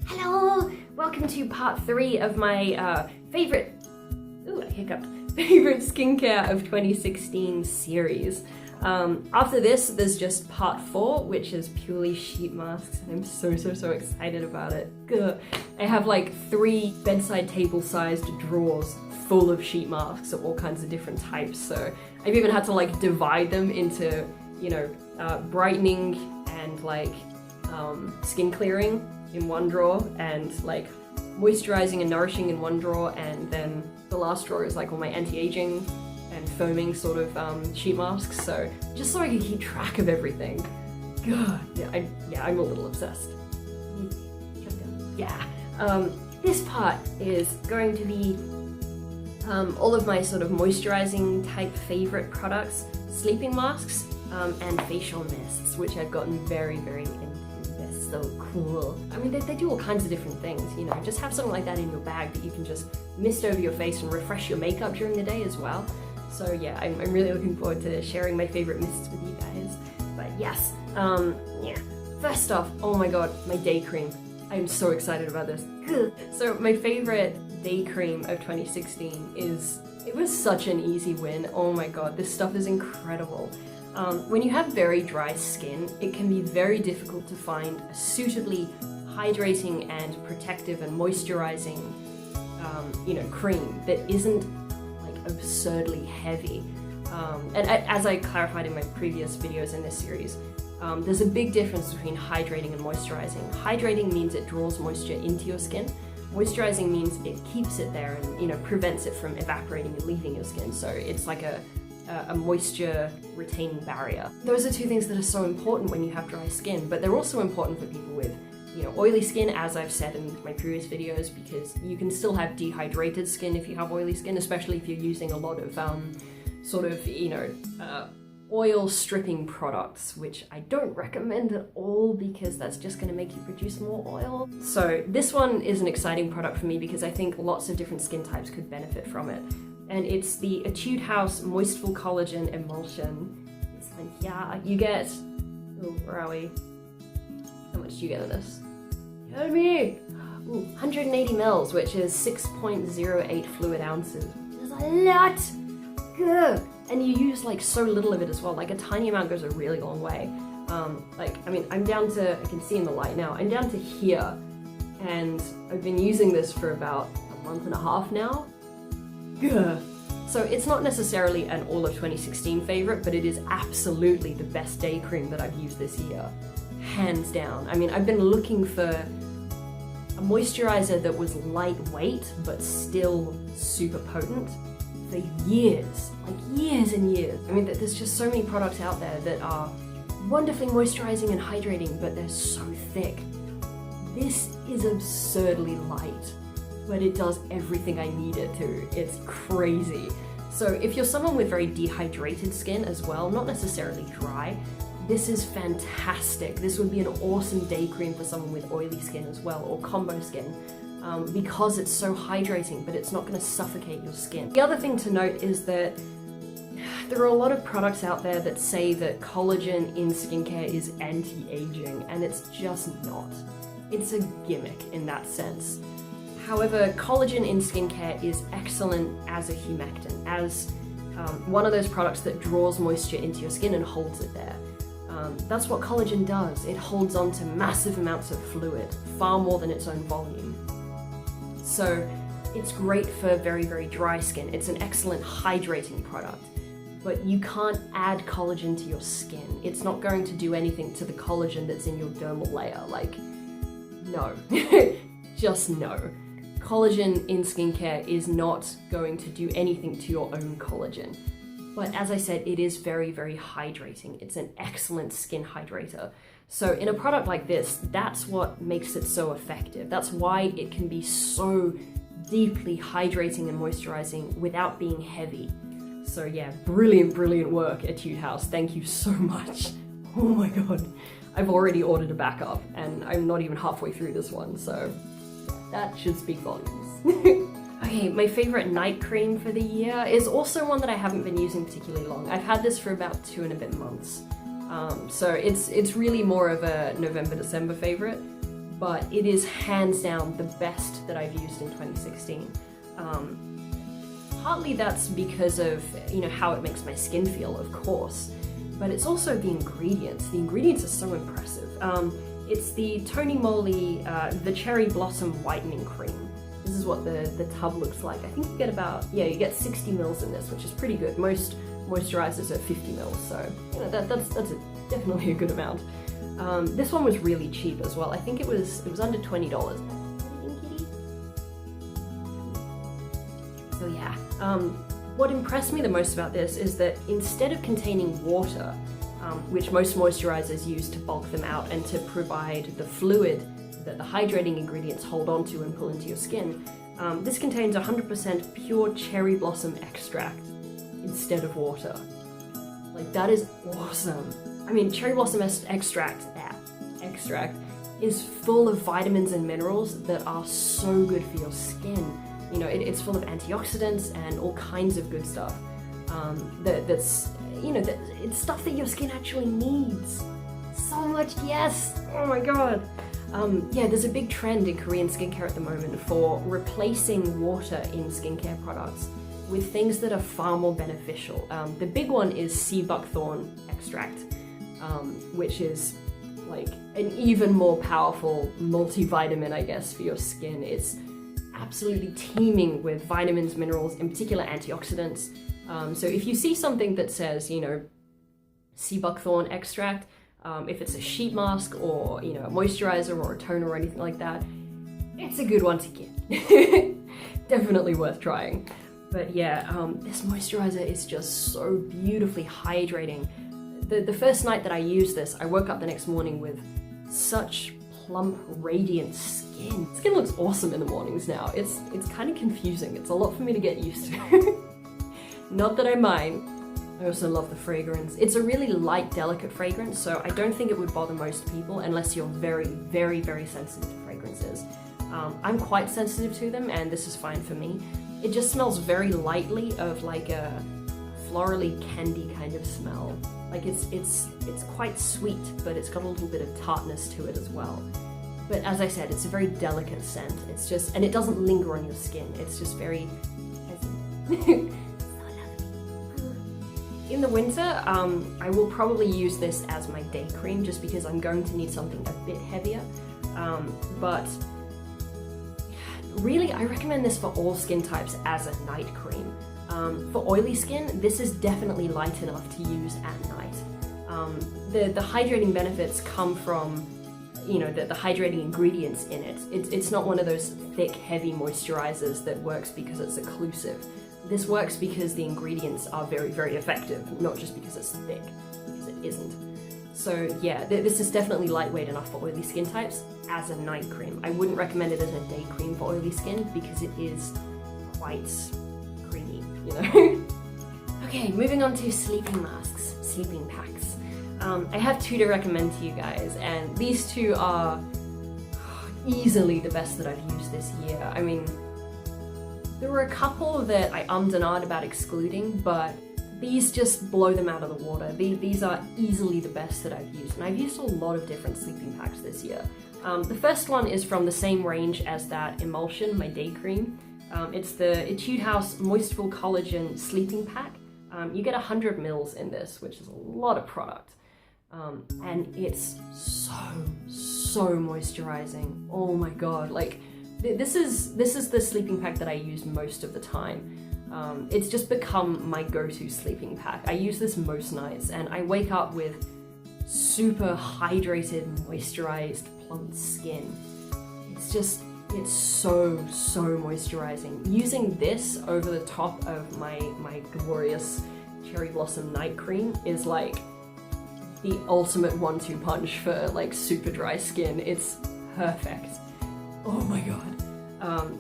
Hello! Welcome to part 3 of my favorite skincare of 2016 series. After this, there's just part 4, which is purely sheet masks, and I'm so excited about it. Gah. I have like 3 bedside table sized drawers full of sheet masks of all kinds of different types, so I've even had to like divide them into, you know, brightening and like skin clearing in one drawer, and like moisturizing and nourishing in one drawer, and then the last drawer is like all my anti-aging and foaming sort of sheet masks, so just so I can keep track of everything. God, yeah, I'm a little obsessed. Yeah, this part is going to be all of my sort of moisturizing type favorite products, sleeping masks, and facial mists, which I've gotten very into. They're so cool. I mean, they do all kinds of different things, you know, just have something like that in your bag that you can just mist over your face and refresh your makeup during the day as well. So yeah, I'm really looking forward to sharing my favorite mists with you guys. But yes, yeah. First off, oh my god, my day cream. I'm so excited about this. So my favorite day cream of 2016 it was such an easy win. Oh my god, this stuff is incredible. When you have very dry skin, it can be very difficult to find a suitably hydrating and protective and moisturizing, you know, cream that isn't like absurdly heavy. And as I clarified in my previous videos in this series, there's a big difference between hydrating and moisturizing. Hydrating means it draws moisture into your skin. Moisturizing means it keeps it there and, you know, prevents it from evaporating and leaving your skin. So it's like a moisture retaining barrier. Those are two things that are so important when you have dry skin, but they're also important for people with, you know, oily skin, as I've said in my previous videos, because you can still have dehydrated skin if you have oily skin, especially if you're using a lot of sort of, you know, oil stripping products, which I don't recommend at all because that's just going to make you produce more oil. So this one is an exciting product for me because I think lots of different skin types could benefit from it. And it's the Etude House Moistfull Collagen Emulsion. This one here, you get, oh, where are we? How much do you get of this? Tell me! Ooh, 180 mils, which is 6.08 fluid ounces. There's a lot! Good. And you use like so little of it as well, like a tiny amount goes a really long way. Like, I mean, I'm down to, I can see in the light now, I'm down to here, and I've been using this for about a month and a half now. Gah. So it's not necessarily an all of 2016 favorite, but it is absolutely the best day cream that I've used this year. Hands down. I mean, I've been looking for a moisturizer that was lightweight, but still super potent for years, like years and years. I mean, there's just so many products out there that are wonderfully moisturizing and hydrating, but they're so thick. This is absurdly light, but it does everything I need it to. It's crazy. So if you're someone with very dehydrated skin as well, not necessarily dry, this is fantastic. This would be an awesome day cream for someone with oily skin as well, or combo skin, because it's so hydrating, but it's not gonna suffocate your skin. The other thing to note is that there are a lot of products out there that say that collagen in skincare is anti-aging, and it's just not. It's a gimmick in that sense. However, collagen in skincare is excellent as a humectant, as one of those products that draws moisture into your skin and holds it there. That's what collagen does. It holds on to massive amounts of fluid, far more than its own volume. So it's great for very dry skin. It's an excellent hydrating product, but you can't add collagen to your skin. It's not going to do anything to the collagen that's in your dermal layer. Like, no, just no. Collagen in skincare is not going to do anything to your own collagen. But as I said, it is very hydrating. It's an excellent skin hydrator. So in a product like this, that's what makes it so effective. That's why it can be so deeply hydrating and moisturizing without being heavy. So yeah, brilliant work, Etude House. Thank you so much. Oh my god. I've already ordered a backup and I'm not even halfway through this one, so that should speak volumes. Okay, my favorite night cream for the year is also one that I haven't been using particularly long. I've had this for about 2 and a bit months. So it's really more of a November-December favorite. but it is hands down the best that I've used in 2016. Partly that's because of, you know, how it makes my skin feel, of course, but it's also the ingredients. The ingredients are so impressive. It's the Tonymoly, the Cherry Blossom Whitening Cream. This is what the tub looks like. I think you get about, yeah, you get 60 mils in this, which is pretty good. Most moisturizers are 50 mils, so you know, that's definitely a good amount. This one was really cheap as well. I think it was under $20. So yeah, what impressed me the most about this is that instead of containing water, which most moisturizers use to bulk them out and to provide the fluid that the hydrating ingredients hold on to and pull into your skin, this contains 100% pure cherry blossom extract instead of water. Like, that is awesome. I mean, cherry blossom extract is full of vitamins and minerals that are so good for your skin. You know, it's full of antioxidants and all kinds of good stuff. That's, you know, it's stuff that your skin actually needs. So much, yes! Oh my god! Yeah, there's a big trend in Korean skincare at the moment for replacing water in skincare products with things that are far more beneficial. The big one is sea buckthorn extract, which is like an even more powerful multivitamin, I guess, for your skin. It's absolutely teeming with vitamins, minerals, in particular antioxidants. So if you see something that says, you know, sea buckthorn extract, if it's a sheet mask or, you know, a moisturizer or a toner or anything like that, it's a good one to get. Definitely worth trying. But yeah, this moisturizer is just so beautifully hydrating. The first night that I used this, I woke up the next morning with such plump, radiant skin. Skin looks awesome in the mornings now. It's kind of confusing. It's a lot for me to get used to. Not that I mind. I also love the fragrance. It's a really light, delicate fragrance, so I don't think it would bother most people unless you're very, very, very sensitive to fragrances. I'm quite sensitive to them, and this is fine for me. It just smells very lightly of like a florally candy kind of smell. Like it's quite sweet, but it's got a little bit of tartness to it as well. But as I said, it's a very delicate scent. It's just, and it doesn't linger on your skin. It's just very pleasant. In the winter, I will probably use this as my day cream just because I'm going to need something a bit heavier. But really, I recommend this for all skin types as a night cream. For oily skin, this is definitely light enough to use at night. The hydrating benefits come from, you know, the hydrating ingredients in it. It's not one of those thick, heavy moisturizers that works because it's occlusive. This works because the ingredients are very, very effective, not just because it's thick, because it isn't. So yeah, this is definitely lightweight enough for oily skin types as a night cream. I wouldn't recommend it as a day cream for oily skin because it is quite creamy, you know? Okay, moving on to sleeping masks, sleeping packs. I have two to recommend to you guys, and these two are easily the best that I've used this year. I mean, there were a couple that I ummed and ahed about excluding, but these just blow them out of the water. These are easily the best that I've used, and I've used a lot of different sleeping packs this year. The first one is from the same range as that Emulsion, my day cream. It's the Etude House Moistfull Collagen Sleeping Pack. You get 100 mils in this, which is a lot of product. And it's so moisturizing. Oh my god, like, this is the sleeping pack that I use most of the time. It's just become my go-to sleeping pack. I use this most nights, and I wake up with super hydrated, moisturized, plump skin. It's so moisturizing. Using this over the top of my glorious Cherry Blossom Night Cream is like the ultimate 1-2 punch for like super dry skin. It's perfect. Oh my god.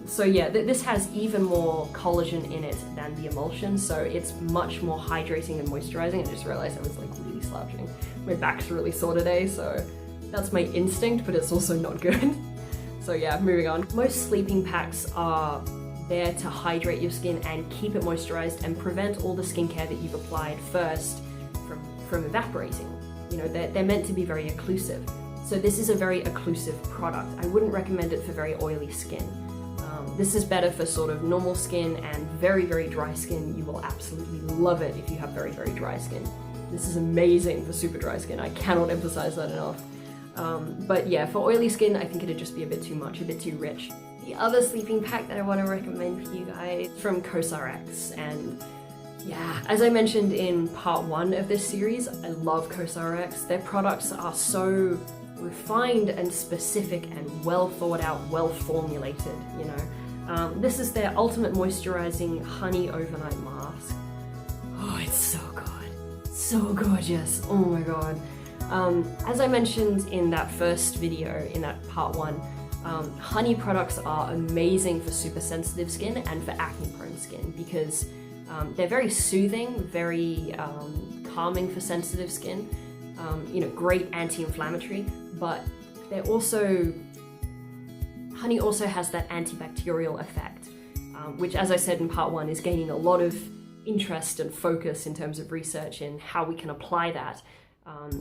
So yeah, this has even more collagen in it than the Emulsion, so it's much more hydrating and moisturizing. I just realized I was like really slouching. My back's really sore today, so that's my instinct, but it's also not good. So yeah, moving on. Most sleeping packs are there to hydrate your skin and keep it moisturized and prevent all the skincare that you've applied first from evaporating. You know, they're meant to be very occlusive. So this is a very occlusive product. I wouldn't recommend it for very oily skin. This is better for sort of normal skin and very, very dry skin. You will absolutely love it if you have very, very dry skin. This is amazing for super dry skin. I cannot emphasize that enough. But yeah, for oily skin, I think it'd just be a bit too much, a bit too rich. The other sleeping pack that I want to recommend for you guys is from Kosar Ex, and yeah, as I mentioned in part 1 of this series, I love Kosar Ex. Their products are so refined and specific and well thought out, well formulated, you know. This is their ultimate moisturizing honey overnight mask. Oh, it's so good. So gorgeous. Oh my god. As I mentioned in that first video, in that part 1, honey products are amazing for super sensitive skin and for acne prone skin because they're very soothing, very calming for sensitive skin, you know, great anti-inflammatory, but they're also, honey also has that antibacterial effect, which, as I said in part 1, is gaining a lot of interest and focus in terms of research in how we can apply that,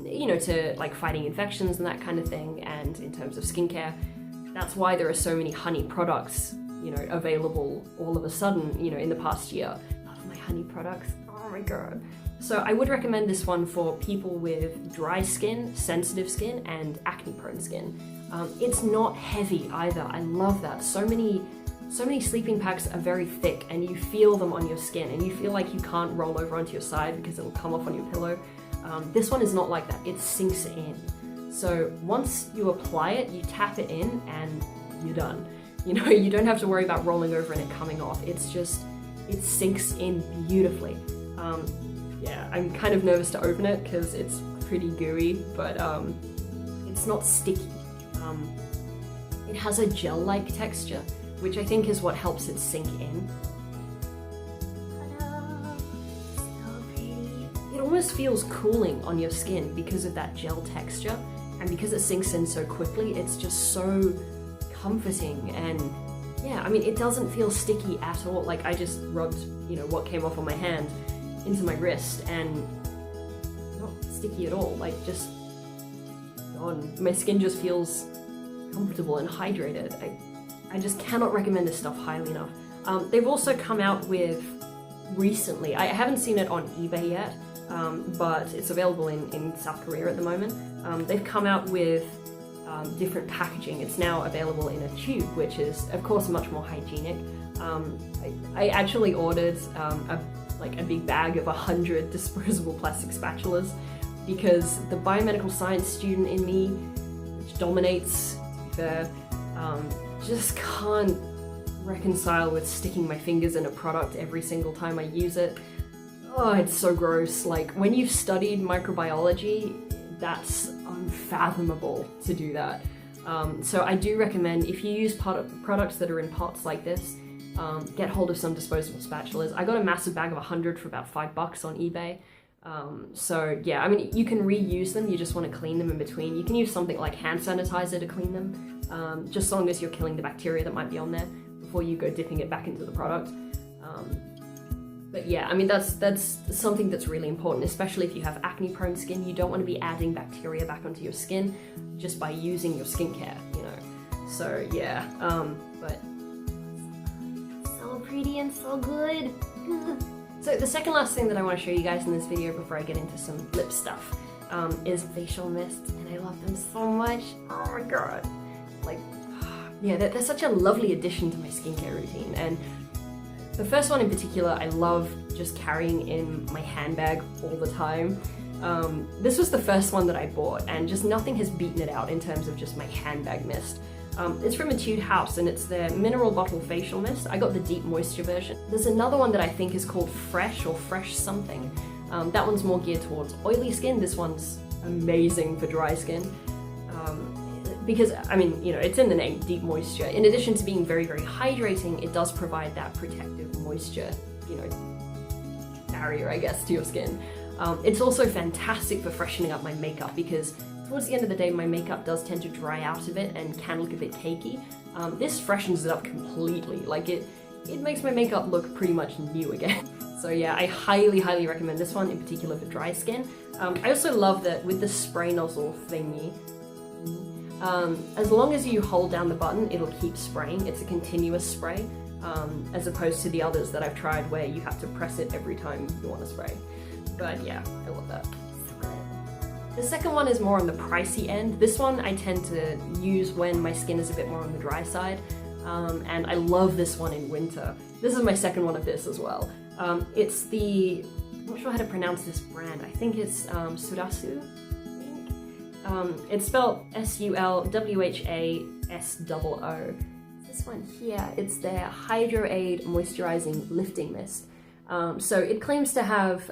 you know, to like fighting infections and that kind of thing, and in terms of skincare. That's why there are so many honey products, you know, available all of a sudden, you know, in the past year. Love my honey products, oh my god. So I would recommend this one for people with dry skin, sensitive skin, and acne prone skin. It's not heavy either, I love that. So many sleeping packs are very thick and you feel them on your skin and you feel like you can't roll over onto your side because it'll come off on your pillow. This one is not like that, it sinks in. So once you apply it, you tap it in and you're done. You know, you don't have to worry about rolling over and it coming off. It's just, it sinks in beautifully. Yeah, I'm kind of nervous to open it because it's pretty gooey, but it's not sticky. It has a gel-like texture, which I think is what helps it sink in. It almost feels cooling on your skin because of that gel texture, and because it sinks in so quickly, it's just so comforting. And yeah, I mean, it doesn't feel sticky at all. Like, I just rubbed, you know, what came off on my hand into my wrist and not sticky at all. Like, just gone. My skin just feels comfortable and hydrated. I just cannot recommend this stuff highly enough. They've also come out with, recently, I haven't seen it on eBay yet, but it's available in South Korea at the moment. They've come out with different packaging. It's now available in a tube, which is of course much more hygienic. I actually ordered a big bag of 100 disposable plastic spatulas because the biomedical science student in me, which dominates, to be fair, just can't reconcile with sticking my fingers in a product every single time I use it. Oh, it's so gross. Like, when you've studied microbiology, that's unfathomable to do that. So I do recommend, if you use products that are in pots like this, get hold of some disposable spatulas. I got a massive bag of 100 for about $5 on eBay. So yeah, I mean, you can reuse them, you just want to clean them in between. You can use something like hand sanitizer to clean them, just as long as you're killing the bacteria that might be on there before you go dipping it back into the product. But yeah, I mean, that's something that's really important, especially if you have acne prone skin. You don't want to be adding bacteria back onto your skin just by using your skincare, you know. So yeah, but so pretty and so good. So the second last thing that I want to show you guys in this video before I get into some lip stuff is facial mists, and I love them so much. Oh my god. Like, yeah, they're such a lovely addition to my skincare routine. And the first one in particular, I love just carrying in my handbag all the time. This was the first one that I bought, and just nothing has beaten it out in terms of just my handbag mist. It's from Etude House, and it's their mineral bottle facial mist. I got the deep moisture version. There's another one that I think is called Fresh or Fresh something. That one's more geared towards oily skin. This one's amazing for dry skin. Because, I mean, you know, it's in the name, deep moisture. In addition to being very, very hydrating, it does provide that protective moisture, you know, barrier, I guess, to your skin. It's also fantastic for freshening up my makeup because towards the end of the day, my makeup does tend to dry out a bit and can look a bit cakey. This freshens it up completely. Like, it makes my makeup look pretty much new again. So yeah, I highly, highly recommend this one, in particular for dry skin. I also love that with the spray nozzle thingy, As long as you hold down the button, it'll keep spraying. It's a continuous spray, as opposed to the others that I've tried where you have to press it every time you want to spray. But yeah, I love that. The second one is more on the pricey end. This one I tend to use when my skin is a bit more on the dry side, and I love this one in winter. This is my second one of this as well. It's the, I'm not sure how to pronounce this brand. I think it's Surasu, I think. It's spelled SULWHASOO. This one here, it's their Hydro Aid Moisturizing Lifting Mist. So it claims to have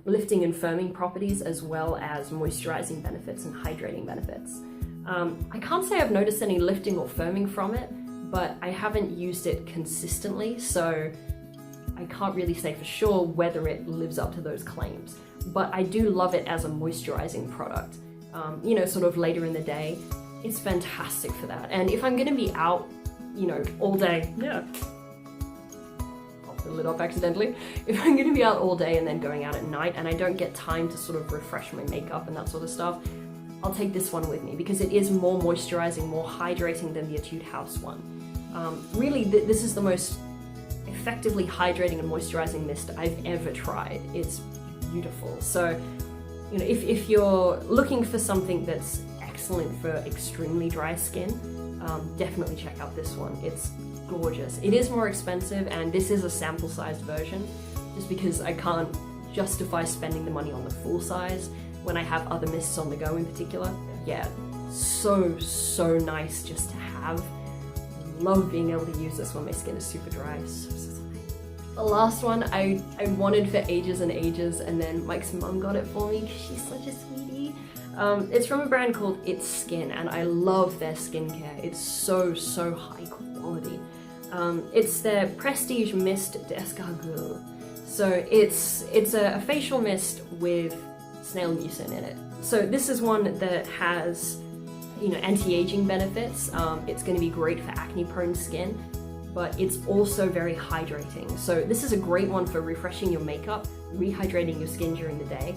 lifting and firming properties as well as moisturizing benefits and hydrating benefits. I can't say I've noticed any lifting or firming from it, but I haven't used it consistently, so I can't really say for sure whether it lives up to those claims. But I do love it as a moisturizing product. You know, sort of later in the day, it's fantastic for that. And if I'm gonna be out, you know, all day, yeah, the lid off accidentally. If I'm going to be out all day and then going out at night and I don't get time to sort of refresh my makeup and that sort of stuff, I'll take this one with me because it is more moisturizing, more hydrating than the Etude House one. Really, this is the most effectively hydrating and moisturizing mist I've ever tried. It's beautiful. So, you know, if you're looking for something that's excellent for extremely dry skin, definitely check out this one. It's gorgeous. It is more expensive, and this is a sample-sized version, just because I can't justify spending the money on the full size when I have other mists on the go in particular. Yeah, so nice just to have. I love being able to use this when my skin is super dry. So nice. The last one I wanted for ages and ages, and then Mike's mum got it for me because she's such a sweetie. It's from a brand called It's Skin, and I love their skincare. It's so high quality. It's their Prestige Mist d'Escargot. So it's a facial mist with snail mucin in it. So this is one that has, you know, anti-aging benefits. It's going to be great for acne-prone skin, but it's also very hydrating. So this is a great one for refreshing your makeup, rehydrating your skin during the day,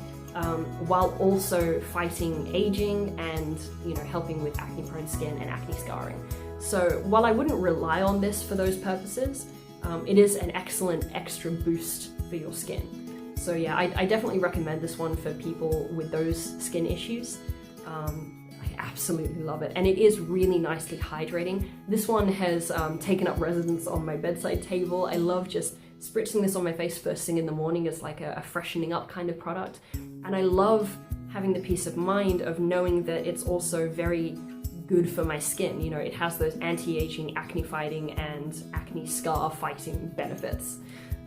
while also fighting aging and, you know, helping with acne-prone skin and acne scarring. So while I wouldn't rely on this for those purposes, it is an excellent extra boost for your skin. So yeah, I definitely recommend this one for people with those skin issues. I absolutely love it, and it is really nicely hydrating. This one has taken up residence on my bedside table. I love just spritzing this on my face first thing in the morning as like a freshening up kind of product. And I love having the peace of mind of knowing that it's also very good for my skin. You know, it has those anti-aging, acne fighting and acne scar fighting benefits.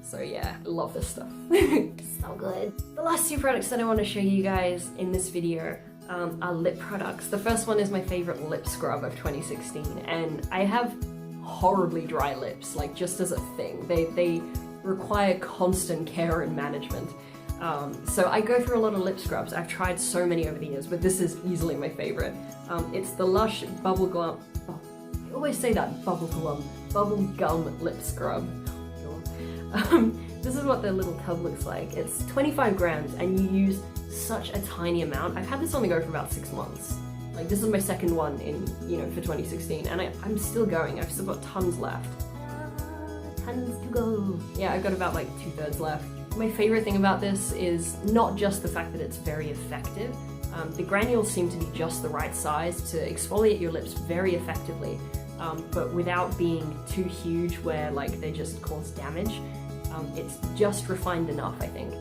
So yeah, I love this stuff. So good. The last two products that I want to show you guys in this video are lip products. The first one is my favorite lip scrub of 2016, and I have horribly dry lips, like just as a thing. They require constant care and management. So I go through a lot of lip scrubs. I've tried so many over the years, but this is easily my favorite. It's the Lush Bubblegum, oh, I always say that, Bubblegum Lip Scrub. This is what the little tub looks like. It's 25 grams and you use such a tiny amount. I've had this on the go for about 6 months. Like, this is my second one in, you know, for 2016, and I'm still going. I've still got tons left. Tons to go. Yeah, I've got about like 2/3 left. My favorite thing about this is not just the fact that it's very effective. The granules seem to be just the right size to exfoliate your lips very effectively, but without being too huge where like they just cause damage. It's just refined enough, I think.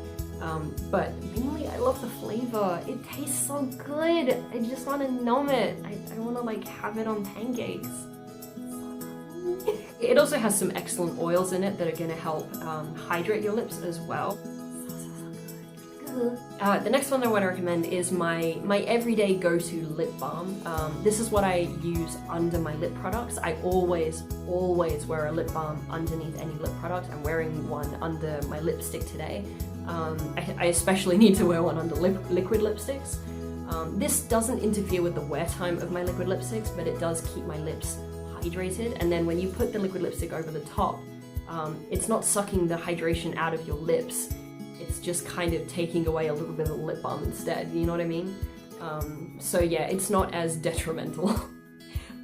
But mainly I love the flavor. It tastes so good. I just want to nom it. I want to like have it on pancakes. It also has some excellent oils in it that are going to help hydrate your lips as well. The next one I want to recommend is my everyday go-to lip balm. This is what I use under my lip products. I always wear a lip balm underneath any lip product. I'm wearing one under my lipstick today. I especially need to wear one under liquid lipsticks. This doesn't interfere with the wear time of my liquid lipsticks, but it does keep my lips hydrated. And then when you put the liquid lipstick over the top, it's not sucking the hydration out of your lips. It's just kind of taking away a little bit of the lip balm instead, you know what I mean? So yeah, it's not as detrimental.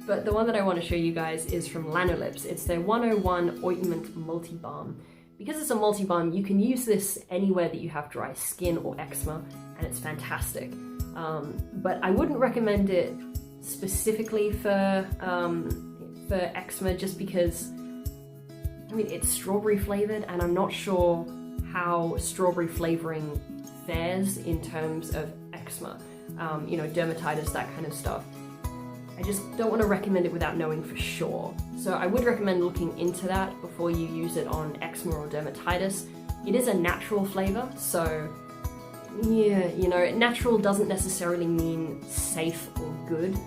But the one that I want to show you guys is from Lanolips. It's their 101 Ointment Multi-Balm. Because it's a multi-balm, you can use this anywhere that you have dry skin or eczema, and it's fantastic. But I wouldn't recommend it specifically for eczema, just because, I mean, it's strawberry flavored, and I'm not sure how strawberry flavoring fares in terms of eczema, you know, dermatitis, that kind of stuff. I just don't want to recommend it without knowing for sure. So I would recommend looking into that before you use it on eczema or dermatitis. It is a natural flavor, so yeah, you know, natural doesn't necessarily mean safe or good.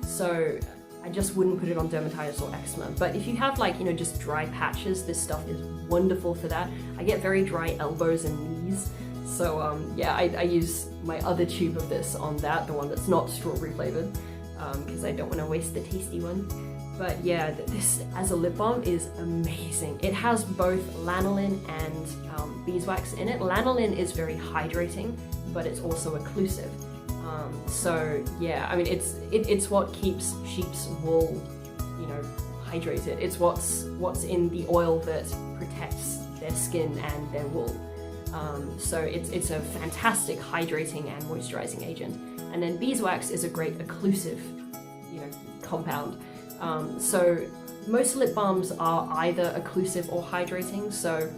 So I just wouldn't put it on dermatitis or eczema. But if you have, like, you know, just dry patches, this stuff is wonderful for that. I get very dry elbows and knees. So yeah, I use my other tube of this on that, the one that's not strawberry flavored, because I don't want to waste the tasty one. But yeah, this as a lip balm is amazing. It has both lanolin and beeswax in it. Lanolin is very hydrating, but it's also occlusive. So yeah, I mean, it's what keeps sheep's wool, you know, hydrated. It's what's in the oil that protects their skin and their wool. So it's a fantastic hydrating and moisturizing agent. And then beeswax is a great occlusive, you know, compound. So most lip balms are either occlusive or hydrating. So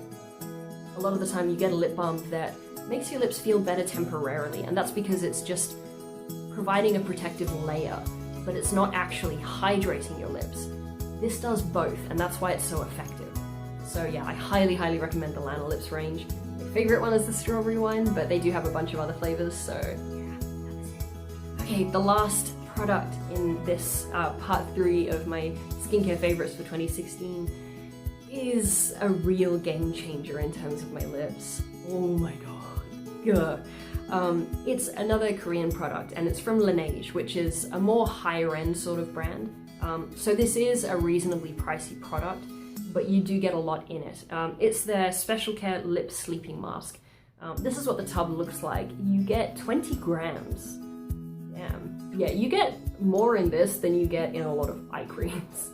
a lot of the time you get a lip balm that makes your lips feel better temporarily, and that's because it's just providing a protective layer, but it's not actually hydrating your lips. This does both, and that's why it's so effective. So yeah, I highly, highly recommend the Lanolips range. My favorite one is the strawberry one, but they do have a bunch of other flavors, so yeah, that was it. Okay, the last product in this part 3 of my skincare favorites for 2016 is a real game changer in terms of my lips. Oh my god. Yeah. It's another Korean product, and it's from Laneige, which is a more higher end sort of brand. So this is a reasonably pricey product, but you do get a lot in it. It's their Special Care Lip Sleeping Mask. This is what the tub looks like. You get 20 grams. Damn. Yeah, you get more in this than you get in a lot of eye creams.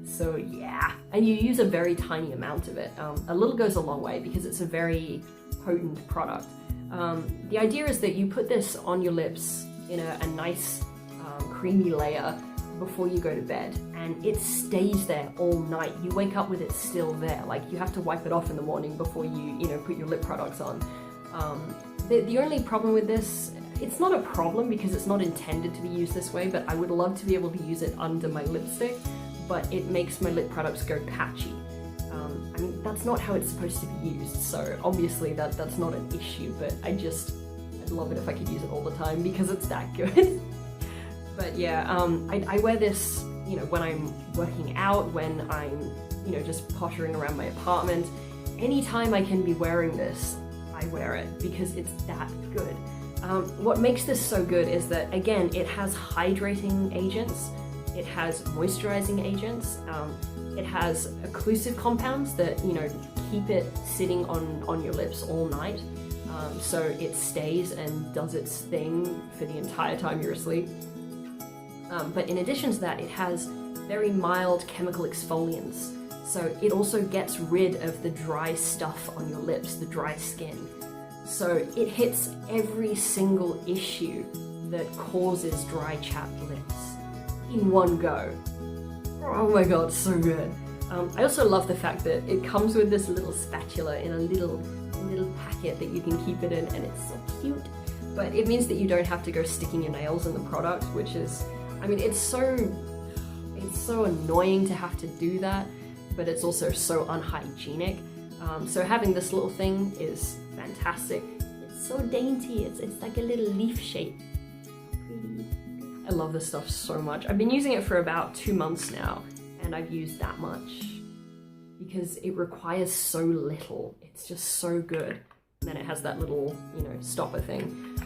So yeah, and you use a very tiny amount of it. A little goes a long way because it's a very potent product. The idea is that you put this on your lips in a nice creamy layer before you go to bed, and it stays there all night. You wake up with it still there. Like, you have to wipe it off in the morning before you put your lip products on. The only problem with this, it's not a problem because it's not intended to be used this way, but I would love to be able to use it under my lipstick, but it makes my lip products go patchy. I mean, that's not how it's supposed to be used, so obviously that's not an issue, but I'd love it if I could use it all the time because it's that good. But yeah, I wear this, you know, when I'm working out, when I'm, you know, just pottering around my apartment. Anytime I can be wearing this, I wear it because it's that good. What makes this so good is that, again, it has hydrating agents, it has moisturizing agents, it has occlusive compounds that, you know, keep it sitting on your lips all night, so it stays and does its thing for the entire time you're asleep. But in addition to that, it has very mild chemical exfoliants, so it also gets rid of the dry stuff on your lips, the dry skin. So it hits every single issue that causes dry, chapped lips in one go. Oh my god, so good. I also love the fact that it comes with this little spatula in a little packet that you can keep it in, and it's so cute. But it means that you don't have to go sticking your nails in the product, which is, I mean, it's so annoying to have to do that, but it's also so unhygienic. So having this little thing is fantastic. It's so dainty, it's like a little leaf shape. Pretty. I love this stuff so much. I've been using it for about 2 months now, and I've used that much because it requires so little. It's just so good. And then it has that little, you know, stopper thing.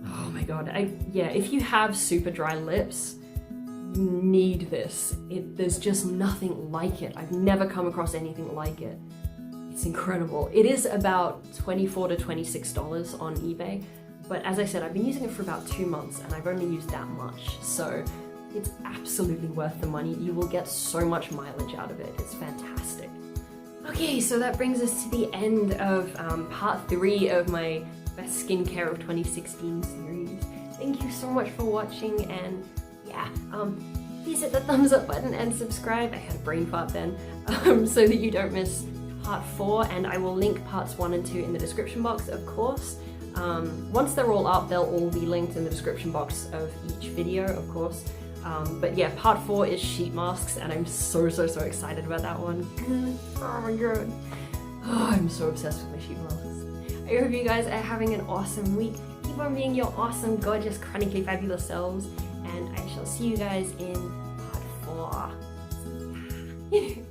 Oh my god. Yeah, if you have super dry lips, you need this. There's just nothing like it. I've never come across anything like it. It's incredible. It is about $24 to $26 on eBay, but as I said, I've been using it for about 2 months and I've only used that much. So it's absolutely worth the money. You will get so much mileage out of it. It's fantastic. Okay, so that brings us to the end of part 3 of my Best Skincare of 2016 series. Thank you so much for watching, and yeah, please hit the thumbs up button and subscribe. I had a brain fart then, so that you don't miss part 4, and I will link parts 1 and 2 in the description box, of course. Once they're all up, they'll all be linked in the description box of each video, of course. But yeah, part 4 is sheet masks, and I'm so excited about that one. Oh my god. Oh, I'm so obsessed with my sheet masks. I hope you guys are having an awesome week. Keep on being your awesome, gorgeous, chronically fabulous selves, and I shall see you guys in part 4.